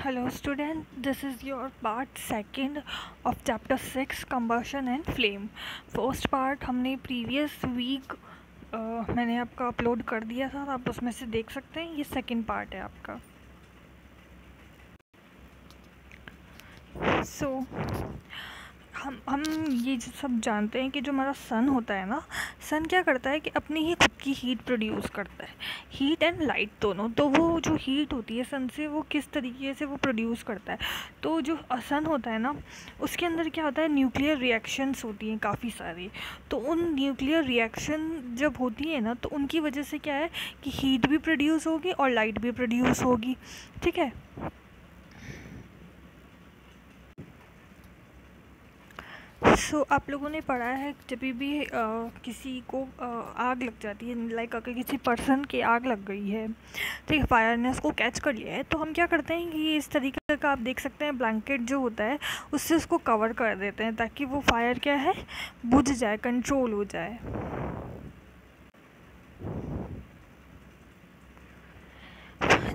Hello student, this is your part second of chapter 6 combustion and flame. First part हमने previous week मैंने आपका upload कर दिया था, आप उसमें से देख सकते हैं। ये सेकंड पार्ट है आपका। सो हम ये सब जानते हैं कि जो हमारा सन होता है ना, सन क्या करता है कि अपनी ही खुद की हीट प्रोड्यूस करता है, हीट एंड लाइट दोनों। तो वो जो हीट होती है सन से, वो किस तरीके से वो प्रोड्यूस करता है। तो जो सन होता है ना, उसके अंदर क्या होता है, न्यूक्लियर रिएक्शंस होती हैं काफ़ी सारी। तो उन न्यूक्लियर रिएक्शन जब होती है ना, तो उनकी वजह से क्या है कि हीट भी प्रोड्यूस होगी और लाइट भी प्रोड्यूस होगी। ठीक है। आप लोगों ने पढ़ा है जब भी किसी को आग लग जाती है, लाइक अगर किसी पर्सन की आग लग गई है, ठीक है, फायर ने उसको कैच कर लिया है, तो हम क्या करते हैं कि इस तरीके का आप देख सकते हैं, ब्लैंकेट जो होता है उससे उसको कवर कर देते हैं ताकि वो फायर क्या है, बुझ जाए, कंट्रोल हो जाए।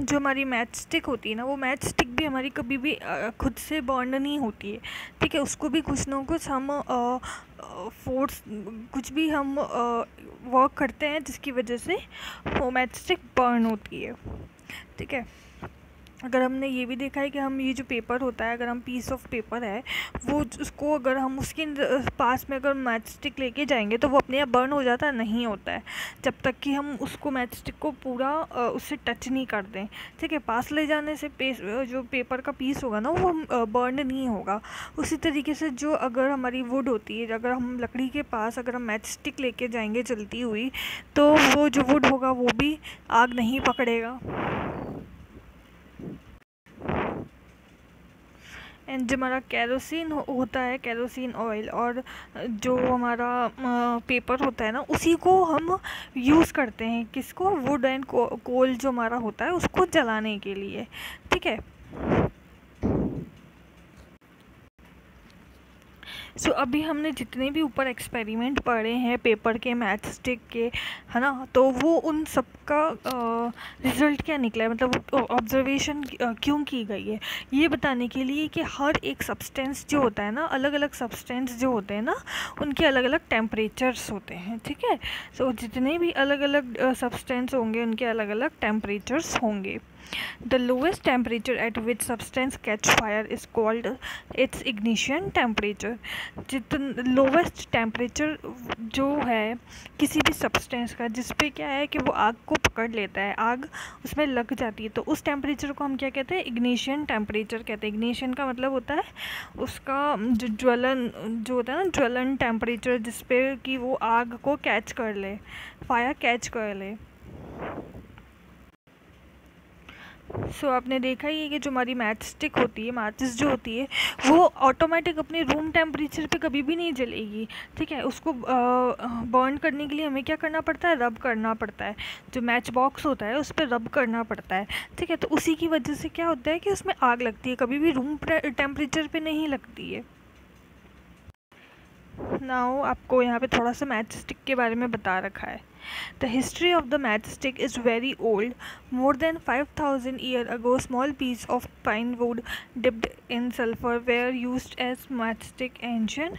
जो हमारी मैच स्टिक होती है ना, वो मैच स्टिक भी हमारी कभी भी खुद से बर्न नहीं होती है। ठीक है, उसको भी कुछ ना कुछ हम फोर्स, कुछ भी हम वर्क करते हैं जिसकी वजह से वो मैच स्टिक बर्न होती है। ठीक है। अगर हमने ये भी देखा है कि हम ये जो पेपर होता है, अगर हम पीस ऑफ पेपर है वो उसको अगर हम उसके पास में अगर मैच स्टिक लेके जाएंगे तो वो अपने आप बर्न हो जाता है, नहीं होता है जब तक कि हम उसको मैच स्टिक को पूरा उससे टच नहीं कर दें। ठीक है, पास ले जाने से जो पेपर का पीस होगा ना वो बर्न नहीं होगा। उसी तरीके से जो अगर हमारी वुड होती है, अगर हम लकड़ी के पास अगर हम मैच स्टिक लेके जाएंगे जलती हुई, तो वो जो वुड होगा वो भी आग नहीं पकड़ेगा। एंड जो हमारा केरोसिन होता है, केरोसिन ऑयल, और जो हमारा पेपर होता है ना, उसी को हम यूज़ करते हैं, किसको, वुड एंड कोल जो हमारा होता है उसको जलाने के लिए। ठीक है। अभी हमने जितने भी ऊपर एक्सपेरिमेंट पढ़े हैं पेपर के, मैच स्टिक के, है ना, तो वो उन सब का रिज़ल्ट क्या निकला है, मतलब ऑब्जर्वेशन क्यों की गई है, ये बताने के लिए कि हर एक सब्सटेंस जो होता है ना, अलग अलग सब्सटेंस जो होते हैं ना, उनके अलग अलग टेम्परेचर्स होते हैं। ठीक है। जितने भी अलग अलग सब्सटेंस होंगे उनके अलग अलग टेम्परेचर्स होंगे। The lowest temperature at which substance catch fire is called its ignition temperature. जितना लोवेस्ट टेम्परेचर जो है किसी भी सब्सटेंस का, जिस पे क्या है कि वो आग को पकड़ लेता है, आग उसमें लग जाती है, तो उस टेम्परेचर को हम क्या कहते हैं, इग्निशन टेम्परेचर कहते हैं। इग्निशन का मतलब होता है उसका जो ज्वलन जो होता है ना, ज्वलन टेम्परेचर, जिस पे कि वो आग को कैच कर ले, फायर कैच कर ले। आपने देखा ही है कि जो हमारी मैच स्टिक होती है, माचिस जो होती है, वो ऑटोमेटिक अपने रूम टेम्परेचर पे कभी भी नहीं जलेगी। ठीक है, उसको बर्न करने के लिए हमें क्या करना पड़ता है, रब करना पड़ता है। जो मैच बॉक्स होता है उस पर रब करना पड़ता है। ठीक है, तो उसी की वजह से क्या होता है कि उसमें आग लगती है, कभी भी रूम टेम्परेचर पे नहीं लगती है। नाउ आपको यहाँ पे थोड़ा सा मैच स्टिक के बारे में बता रखा है। The history of the matchstick is very old. More than 5,000 years ago, small pieces of pine wood dipped in sulfur were used as matchstick in ancient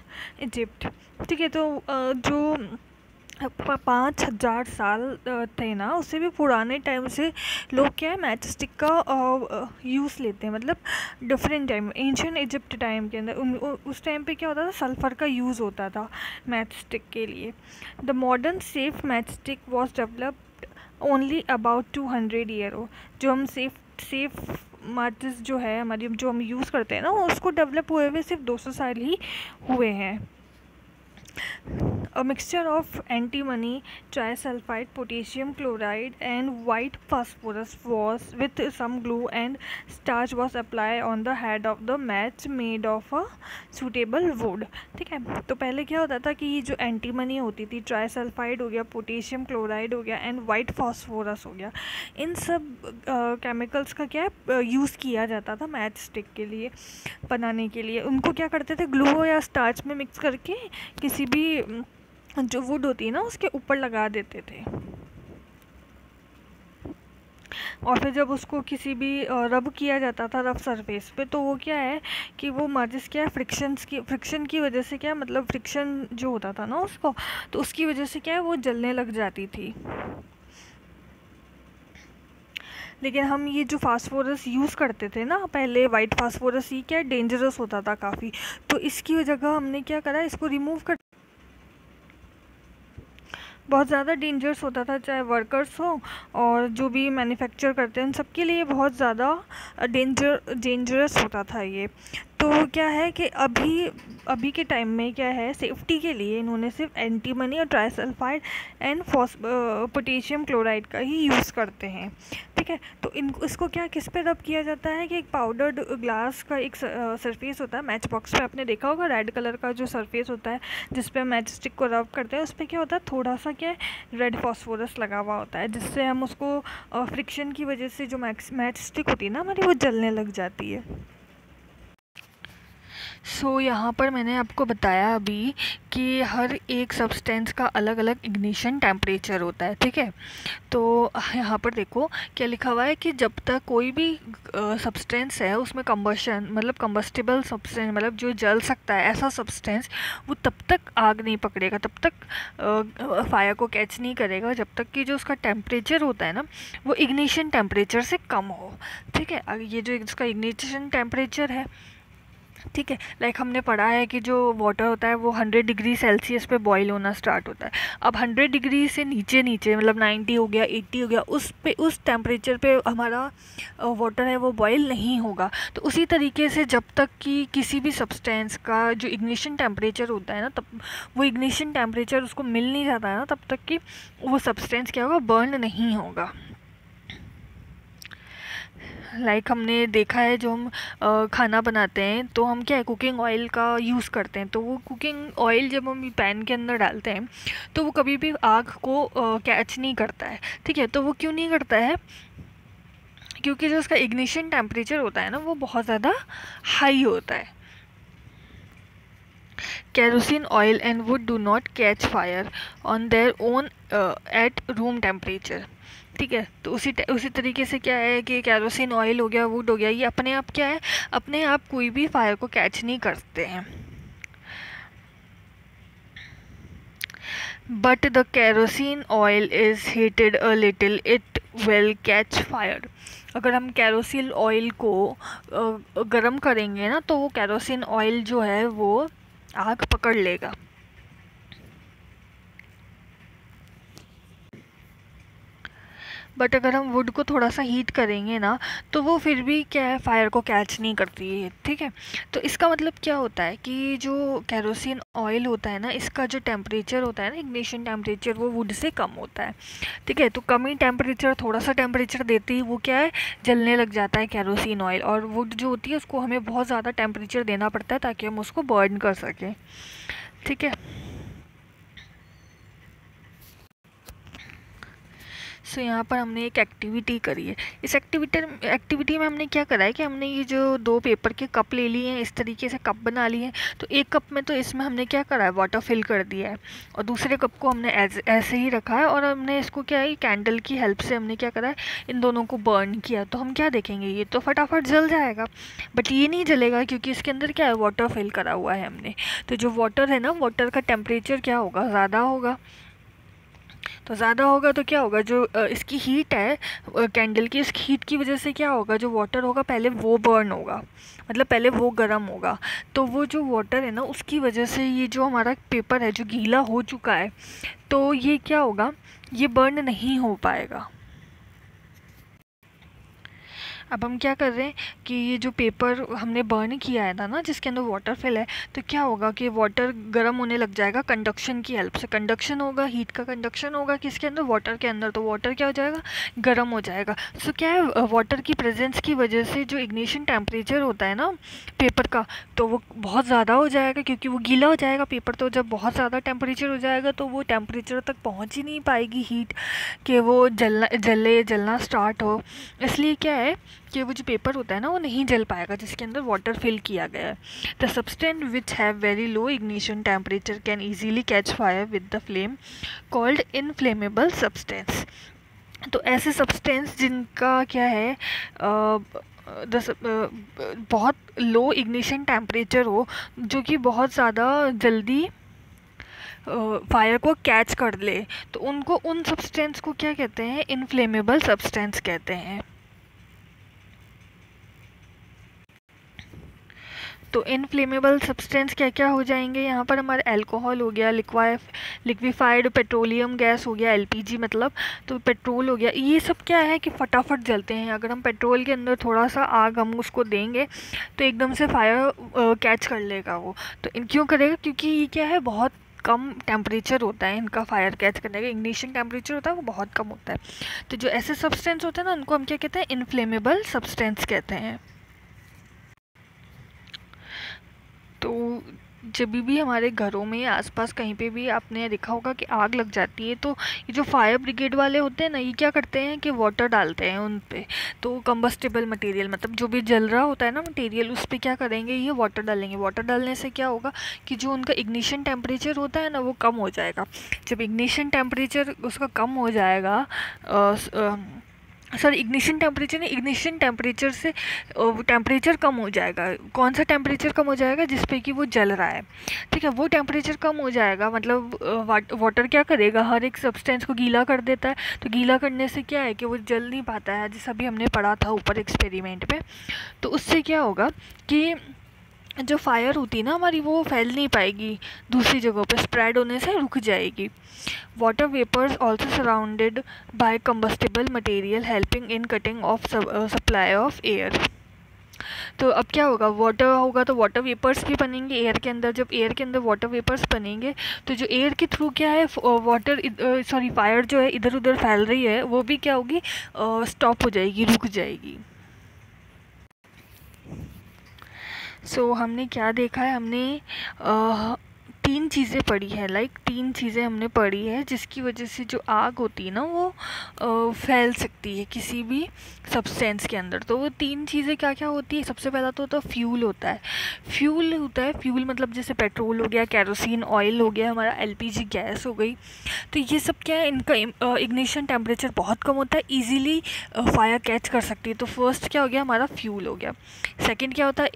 Egypt. ठीक है, तो जो 5,000 साल थे ना, उससे भी पुराने टाइम से लोग क्या है, मैच स्टिक का यूज़ लेते हैं, मतलब different time, ancient Egypt time के अंदर उस टाइम पे क्या होता था, सल्फ़र का यूज़ होता था मैच स्टिक के लिए। The modern safe match stick was developed only about 200 year. जो हम सेफ मैचेस जो है हमारी, जो हम यूज़ करते हैं ना, उसको डेवलप हुए हुए सिर्फ 200 साल ही हुए हैं। A mixture of antimony, trisulfide, potassium chloride and white phosphorus was with some glue and starch was applied on the head of the match made of a suitable wood. ठीक है, तो पहले क्या होता था कि ये जो एंटीमनी होती थी, ट्राइसल्फाइड हो गया, पोटेशियम क्लोराइड हो गया एंड वाइट फॉस्फोरस हो गया, इन सब केमिकल्स का क्या यूज़ किया जाता था मैच स्टिक के लिए बनाने के लिए। उनको क्या करते थे, ग्लू या स्टार्च में मिक्स करके किसी भी जो वुड होती है ना उसके ऊपर लगा देते थे। और फिर जब उसको किसी भी रब किया जाता था रफ सरफेस पे, तो वो क्या है कि वो माचिस क्या है फ्रिक्शन की वजह से क्या है, मतलब फ्रिक्शन जो होता था ना उसको, तो उसकी वजह से क्या है वो जलने लग जाती थी। लेकिन हम ये जो फास्फोरस यूज़ करते थे ना पहले, वाइट फास्फोरस, ये क्या डेंजरस होता था काफ़ी, तो इसकी जगह हमने क्या करा, इसको रिमूव कर, बहुत ज़्यादा डेंजरस होता था, चाहे वर्कर्स हो और जो भी मैन्युफैक्चर करते हैं उन सबके लिए बहुत ज़्यादा डेंजरस होता था ये। तो क्या है कि अभी के टाइम में क्या है, सेफ्टी के लिए इन्होंने सिर्फ एंटीमनी और ट्राइसल्फाइड एंड पोटेशियम क्लोराइड का ही यूज़ करते हैं। ठीक है, तो इसको क्या किस पे रब किया जाता है कि एक पाउडर्ड ग्लास का एक सरफेस होता है, मैच बॉक्स पे आपने देखा होगा रेड कलर का जो सरफेस होता है जिस पे मैच स्टिक को रब करते हैं, उस पर क्या होता है थोड़ा सा क्या है रेड फॉस्फोरस लगा हुआ होता है, जिससे हम उसको फ्रिक्शन की वजह से जो मैच स्टिक होती है ना हमारी, वो जलने लग जाती है। यहाँ पर मैंने आपको बताया अभी कि हर एक सब्सटेंस का अलग अलग इग्निशन टेम्परेचर होता है। ठीक है, तो यहाँ पर देखो क्या लिखा हुआ है कि जब तक कोई भी सब्सटेंस है उसमें कंबशन, मतलब कंबस्टिबल सब्सटेंस, मतलब जो जल सकता है ऐसा सब्सटेंस, वो तब तक आग नहीं पकड़ेगा, तब तक फायर को कैच नहीं करेगा जब तक कि जो उसका टेम्परेचर होता है ना वो इग्निशन टेम्परेचर से कम हो। ठीक है, ये जो इसका इग्निशन टेम्परेचर है, ठीक है, लाइक हमने पढ़ा है कि जो वाटर होता है वो 100 डिग्री सेल्सियस पे बॉईल होना स्टार्ट होता है। अब 100 डिग्री से नीचे मतलब 90 हो गया, 80 हो गया, उस टेम्परेचर पे हमारा वाटर है वो बॉईल नहीं होगा। तो उसी तरीके से जब तक कि किसी भी सब्सटेंस का जो इग्निशन टेम्परेचर होता है ना, तब वो इग्निशन टेम्परेचर उसको मिल नहीं जाता है ना, तब तक कि वो सब्सटेंस क्या होगा, बर्न नहीं होगा। लाइक हमने देखा है जो हम खाना बनाते हैं तो हम क्या है कुकिंग ऑयल का यूज़ करते हैं, तो वो कुकिंग ऑयल जब हम पैन के अंदर डालते हैं तो वो कभी भी आग को कैच नहीं करता है। ठीक है, तो वो क्यों नहीं करता है, क्योंकि जो उसका इग्निशन टेम्परेचर होता है ना वो बहुत ज़्यादा हाई होता है। Kerosene oil and wood do not catch fire on their own at room temperature। ठीक है, तो उसी तरीके से क्या है कि कैरोसिन ऑयल हो गया, वुड हो गया, ये अपने आप क्या है, अपने आप कोई भी फायर को कैच नहीं करते हैं। But the kerosene oil is heated a little it will catch fire. अगर हम कैरोसिन ऑयल को गर्म करेंगे ना तो वो कैरोसिन ऑयल जो है वो आग पकड़ लेगा। बट अगर हम वुड को थोड़ा सा हीट करेंगे ना तो वो फिर भी क्या है फायर को कैच नहीं करती है। ठीक है, तो इसका मतलब क्या होता है कि जो कैरोसिन ऑयल होता है ना, इसका जो टेम्परेचर होता है ना, इग्निशन टेम्परेचर, वो वुड से कम होता है। ठीक है, तो कम ही टेम्परेचर, थोड़ा सा टेम्परेचर देते ही वो क्या है जलने लग जाता है कैरोसिन ऑयल, और वुड जो होती है उसको हमें बहुत ज़्यादा टेम्परेचर देना पड़ता है ताकि हम उसको बर्न कर सकें। ठीक है, सो यहाँ पर हमने एक एक्टिविटी करी है। इस एक्टिविटी में हमने क्या करा है कि हमने ये जो 2 पेपर के कप ले लिए हैं, इस तरीके से कप बना लिए हैं। तो एक कप में तो इसमें हमने क्या करा है, वाटर फिल कर दिया है, और दूसरे कप को हमने ऐसे ही रखा है, और हमने इसको क्या है कैंडल की हेल्प से हमने क्या करा है, इन दोनों को बर्न किया। तो हम क्या देखेंगे, ये तो फटाफट जल जाएगा, बट ये नहीं जलेगा क्योंकि इसके अंदर क्या है वाटर फिल करा हुआ है हमने। तो जो वाटर है ना, वाटर का टेम्परेचर क्या होगा, ज़्यादा होगा। तो ज़्यादा होगा तो क्या होगा, जो इसकी हीट है कैंडल की, इस हीट की वजह से क्या होगा, जो वाटर होगा पहले वो बर्न होगा, मतलब पहले वो गर्म होगा। तो वो जो वाटर है ना उसकी वजह से ये जो हमारा पेपर है जो गीला हो चुका है, तो ये क्या होगा, ये बर्न नहीं हो पाएगा। अब हम क्या कर रहे हैं कि ये जो पेपर हमने बर्न किया है ना जिसके अंदर वाटर फिल है, तो क्या होगा कि वाटर गर्म होने लग जाएगा कंडक्शन की हेल्प से। कंडक्शन होगा, हीट का कंडक्शन होगा किसके अंदर, वाटर के अंदर, तो वाटर क्या हो जाएगा, गर्म हो जाएगा। सो क्या है, वाटर की प्रेजेंस की वजह से जो इग्निशन टेम्परेचर होता है ना पेपर का, तो वो बहुत ज़्यादा हो जाएगा क्योंकि वो गीला हो जाएगा पेपर। तो जब बहुत ज़्यादा टेम्परेचर हो जाएगा तो वो टेम्परेचर तक पहुँच ही नहीं पाएगी हीट कि वो जलना स्टार्ट हो। इसलिए क्या है कि वो जो पेपर होता है ना वो नहीं जल पाएगा जिसके अंदर वाटर फिल किया गया है। The substance which have very low ignition temperature can easily catch fire with the flame called inflammable substance. तो ऐसे सब्सटेंस जिनका क्या है बहुत लो इग्निशन टेम्परेचर हो, जो कि बहुत ज़्यादा जल्दी फायर को कैच कर ले, तो उनको, उन सब्सटेंस को क्या कहते हैं, इनफ्लेमेबल सब्सटेंस कहते हैं। तो इनफ्लेमेबल सब्सटेंस क्या क्या हो जाएंगे यहाँ पर, हमारे अल्कोहल हो गया, लिक्विफाइड पेट्रोलियम गैस हो गया, एलपीजी मतलब, तो पेट्रोल हो गया, ये सब क्या है कि फटाफट जलते हैं। अगर हम पेट्रोल के अंदर थोड़ा सा आग हम उसको देंगे तो एकदम से फायर कैच कर लेगा वो। तो क्यों करेगा, क्योंकि ये क्या है, बहुत कम टेम्परेचर होता है इनका फायर कैच करने का, इग्निशन टेम्परेचर होता है वो बहुत कम होता है। तो जो ऐसे सब्सटेंस होते हैं ना, उनको हम क्या कहते हैं, इनफ्लेमेबल सब्सटेंस कहते हैं। तो जब भी हमारे घरों में आसपास कहीं पे भी आपने देखा होगा कि आग लग जाती है, तो ये जो फायर ब्रिगेड वाले होते हैं ना, ये क्या करते हैं कि वाटर डालते हैं उन पे। तो कंबस्टेबल मटेरियल, मतलब जो भी जल रहा होता है ना मटेरियल, उस पर क्या करेंगे, ये वाटर डालेंगे। वाटर डालने से क्या होगा कि जो उनका इग्निशन टेम्परेचर होता है ना, वो कम हो जाएगा। जब इग्निशन टेम्परेचर उसका कम हो जाएगा, सर इग्निशन टेम्परेचर नहीं, इग्निशन टेम्परेचर से टेम्परेचर कम हो जाएगा। कौन सा टेम्परेचर कम हो जाएगा, जिस पे कि वो जल रहा है, ठीक है, वो टेम्परेचर कम हो जाएगा। मतलब वाटर क्या करेगा, हर एक सब्सटेंस को गीला कर देता है। तो गीला करने से क्या है कि वो जल नहीं पाता है, जैसा भी हमने पढ़ा था ऊपर एक्सपेरिमेंट में। तो उससे क्या होगा कि जो फायर होती है ना हमारी, वो फैल नहीं पाएगी, दूसरी जगहों पे स्प्रेड होने से रुक जाएगी। Water vapours also surrounded by combustible material helping in cutting off supply of air. तो अब क्या होगा, वाटर होगा तो वाटर वेपर्स भी बनेंगे एयर के अंदर। जब एयर के अंदर वाटर वेपर्स बनेंगे, तो जो एयर के थ्रू क्या है, वाटर फायर जो है इधर उधर फैल रही है, वो भी क्या होगी, स्टॉप हो जाएगी, रुक जाएगी। सो हमने क्या देखा है, हमने तीन चीज़ें पढ़ी है, तीन चीज़ें हमने पढ़ी है जिसकी वजह से जो आग होती है ना, वो फैल सकती है किसी भी सब्सटेंस के अंदर। तो वो तीन चीज़ें क्या क्या होती है, सबसे पहला तो फ्यूल होता है। फ्यूल मतलब जैसे पेट्रोल हो गया, केरोसिन ऑयल हो गया, हमारा एलपीजी गैस हो गई। तो ये सब क्या है, इनका इग्निशन टेम्परेचर बहुत कम होता है, ईजीली फायर कैच कर सकती है। तो फर्स्ट क्या हो गया, हमारा फ्यूल हो गया। सेकंड क्या होता है,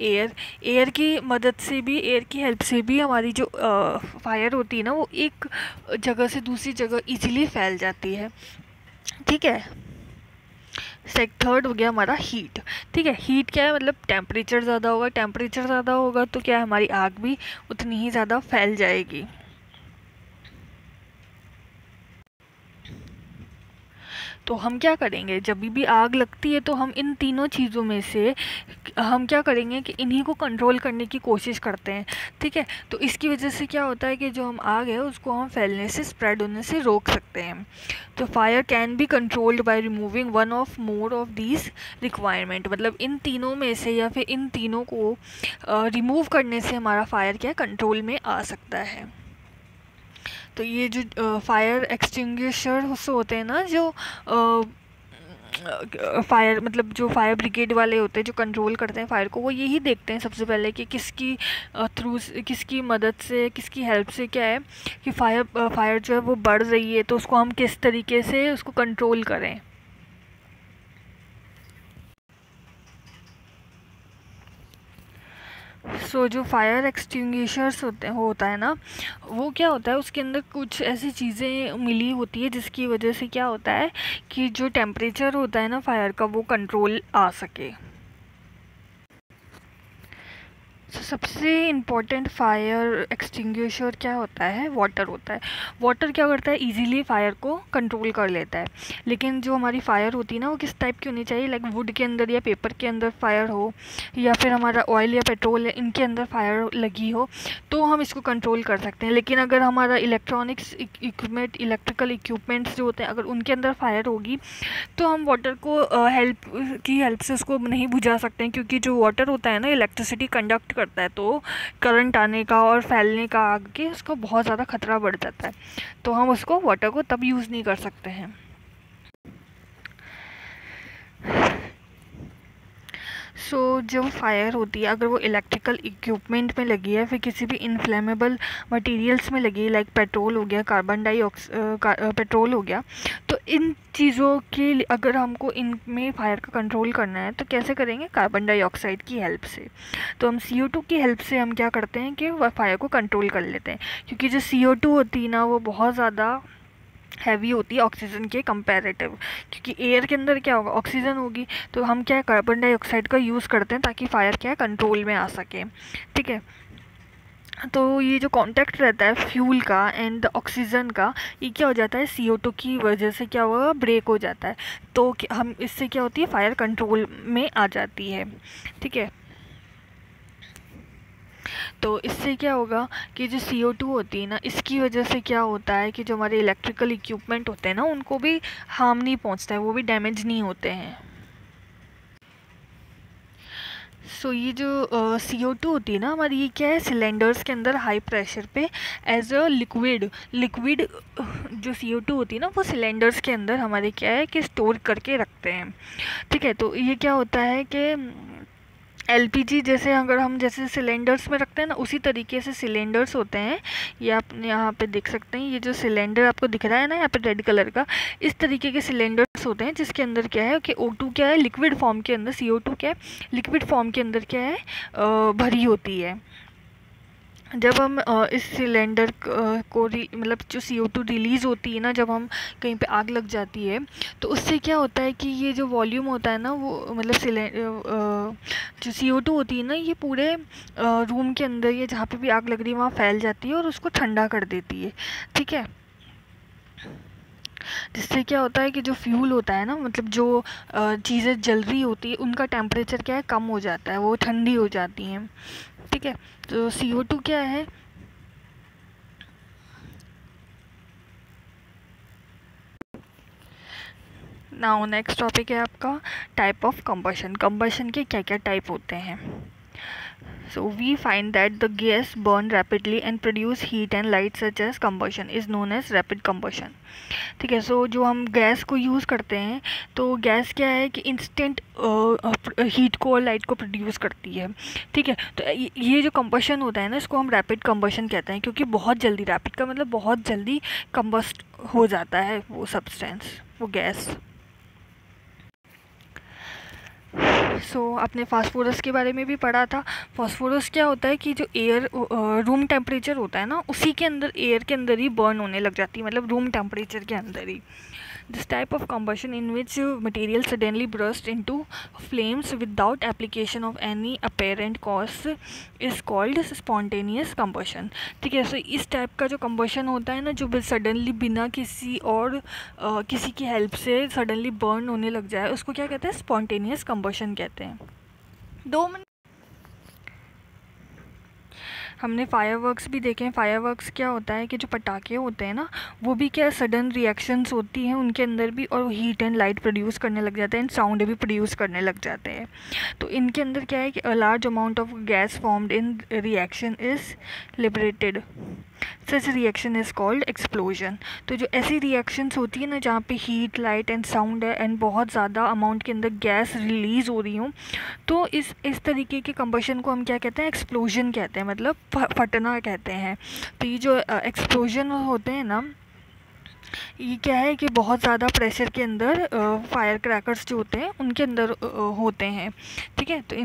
एयर की मदद से भी, एयर की हेल्प से भी हमारी जो फायर होती है ना, वो एक जगह से दूसरी जगह इजीली फैल जाती है, ठीक है। थर्ड हो गया हमारा हीट, ठीक है। हीट क्या है, मतलब टेम्परेचर ज़्यादा होगा, टेम्परेचर ज़्यादा होगा तो क्या है, हमारी आग भी उतनी ही ज़्यादा फैल जाएगी। तो हम क्या करेंगे, जब भी आग लगती है तो हम इन तीनों चीज़ों में से हम क्या करेंगे कि इन्हीं को कंट्रोल करने की कोशिश करते हैं, ठीक है। तो इसकी वजह से क्या होता है कि जो हम आग है उसको हम फैलने से, स्प्रेड होने से रोक सकते हैं। तो fire can be controlled by removing one of more of these requirement, मतलब इन तीनों में से या फिर इन तीनों को रिमूव करने से हमारा फायर क्या कंट्रोल में आ सकता है। तो ये जो फायर एक्सटिंग्विशर्स होते हैं ना, जो फायर मतलब जो फायर ब्रिगेड वाले होते हैं जो कंट्रोल करते हैं फायर को, वो यही देखते हैं सबसे पहले कि किसकी थ्रू, किसकी मदद से, किसकी हेल्प से क्या है कि फायर जो है वो बढ़ रही है, तो उसको हम किस तरीके से उसको कंट्रोल करें। जो फायर एक्सटिंग्विशर्स होता है ना, वो क्या होता है, उसके अंदर कुछ ऐसी चीज़ें मिली होती है जिसकी वजह से क्या होता है कि जो टेम्परेचर होता है ना फायर का, वो कंट्रोल आ सके। सबसे इम्पोर्टेंट फायर एक्सटिंग्विशर क्या होता है, वाटर होता है। वाटर क्या करता है, इजीली फायर को कंट्रोल कर लेता है। लेकिन जो हमारी फायर होती है ना, वो किस टाइप की होनी चाहिए, वुड के अंदर या पेपर के अंदर फायर हो, या फिर हमारा ऑयल या पेट्रोल इनके अंदर फायर लगी हो, तो हम इसको कंट्रोल कर सकते हैं। लेकिन अगर हमारा इलेक्ट्रिकल इक्विपमेंट्स जो होते हैं, अगर उनके अंदर फायर होगी, तो हम वाटर को हेल्प से उसको नहीं बुझा सकते हैं, क्योंकि जो वाटर होता है ना, इलेक्ट्रिसिटी कंडक्ट करता है, तो करंट आने का और फैलने का आग के उसको बहुत ज़्यादा खतरा बढ़ जाता है। तो हम उसको वाटर को तब यूज़ नहीं कर सकते हैं। जो फायर होती है, अगर वो इलेक्ट्रिकल इक्विपमेंट में लगी है, फिर किसी भी इनफ्लेमेबल मटेरियल्स में लगी है, लाइक पेट्रोल हो गया, पेट्रोल हो गया, तो इन चीज़ों के अगर हमको इनमें फायर का कंट्रोल करना है तो कैसे करेंगे? कार्बन डाइऑक्साइड की हेल्प से। तो हम CO2 की हेल्प से हम क्या करते हैं कि फायर को कंट्रोल कर लेते हैं, क्योंकि जो CO2 होती है ना वो बहुत ज़्यादा हैवी होती है ऑक्सीजन के कंपैरेटिव, क्योंकि एयर के अंदर क्या होगा? ऑक्सीजन होगी। तो हम क्या है, कार्बन डाइऑक्साइड का यूज़ करते हैं ताकि फायर क्या है, कंट्रोल में आ सके। ठीक है, तो ये जो कांटेक्ट रहता है फ्यूल का एंड ऑक्सीजन का, ये क्या हो जाता है? CO2 की वजह से क्या होगा? ब्रेक हो जाता है। तो हम इससे क्या होती है? फायर कंट्रोल में आ जाती है। ठीक है, तो इससे क्या होगा कि जो CO2 होती है ना, इसकी वजह से क्या होता है कि जो हमारे इलेक्ट्रिकल इक्विपमेंट होते हैं ना, उनको भी हार्म नहीं पहुंचता है, वो भी डैमेज नहीं होते हैं। सो ये जो CO2 होती है ना हमारी, ये क्या है? सिलेंडर्स के अंदर हाई प्रेशर पे एज अ लिक्विड जो CO2 होती है ना, वो सिलेंडर्स के अंदर हमारे क्या है कि स्टोर करके रखते हैं। ठीक है, तो ये क्या होता है कि LPG जैसे अगर हम जैसे सिलेंडर्स में रखते हैं ना, उसी तरीके से सिलेंडर्स होते हैं। ये आप यहाँ पे देख सकते हैं, ये जो सिलेंडर आपको दिख रहा है ना यहाँ पे रेड कलर का, इस तरीके के सिलेंडर्स होते हैं जिसके अंदर क्या है कि O2 क्या है? लिक्विड फॉर्म के अंदर, CO2 क्या है? लिक्विड फॉर्म के अंदर क्या है? भरी होती है। जब हम इस सिलेंडर को मतलब जो CO2 रिलीज़ होती है ना, जब हम कहीं पे आग लग जाती है, तो उससे क्या होता है कि ये जो वॉल्यूम होता है ना, वो मतलब जो CO2 होती है ना, ये पूरे रूम के अंदर या जहाँ पे भी आग लग रही है वहाँ फैल जाती है और उसको ठंडा कर देती है। ठीक है, जिससे क्या होता है कि जो फ्यूल होता है ना, मतलब जो चीज़ें जल रही होती है, उनका टेम्परेचर क्या है? कम हो जाता है, वो ठंडी हो जाती हैं। ठीक है, तो CO2 क्या है? नाउ नेक्स्ट टॉपिक है आपका टाइप ऑफ कंबशन। कंबशन के क्या क्या टाइप होते हैं? So we find that the gas burn rapidly and produce heat and light such as combustion is known as rapid combustion. ठीक है, सो जो हम गैस को यूज़ करते हैं, तो गैस क्या है कि इंस्टेंट हीट को और लाइट को प्रोड्यूस करती है। ठीक है, तो ये जो कंबशन होता है ना, इसको हम रैपिड कंबशन कहते हैं, क्योंकि बहुत जल्दी, रैपिड का मतलब बहुत जल्दी कंबस्ट हो जाता है वो सब्सटेंस, वो गैस। आपने फास्फोरस के बारे में भी पढ़ा था। फास्फोरस क्या होता है कि जो एयर रूम टेम्परेचर होता है ना, उसी के अंदर, एयर के अंदर ही बर्न होने लग जाती है, मतलब रूम टेम्परेचर के अंदर ही। This type of combustion in which material suddenly burst into flames without application of any apparent cause is called spontaneous combustion. ठीक है, सो इस टाइप का जो combustion होता है ना, जो सडनली बिना किसी और किसी की हेल्प से सडनली बर्न होने लग जाए, उसको क्या कहते हैं? स्पॉन्टेनियस combustion कहते हैं। 2 मिनट। हमने फायरवर्क्स भी देखे हैं। फायरवर्क्स क्या होता है कि जो पटाखे होते हैं ना, वो भी क्या सडन रिएक्शंस होती हैं उनके अंदर भी, और हीट एंड लाइट प्रोड्यूस करने लग जाते हैं एंड साउंड भी प्रोड्यूस करने लग जाते हैं। तो इनके अंदर क्या है कि a large amount of gas formed in reaction is liberated, such reaction is called explosion. तो जो ऐसी रिएक्शंस होती है ना, जहाँ पे हीट, लाइट एंड साउंड है एंड बहुत ज़्यादा अमाउंट के अंदर गैस रिलीज़ हो रही हूँ, तो इस तरीके के कंबशन को हम क्या कहते हैं? एक्सप्लोजन कहते हैं, मतलब फटना कहते हैं। तो ये जो एक्सप्लोजन होते हैं ना, ये क्या है कि बहुत ज़्यादा प्रेशर के अंदर फायर क्रैकर्स जो होते हैं उनके अंदर होते हैं। ठीक है, तो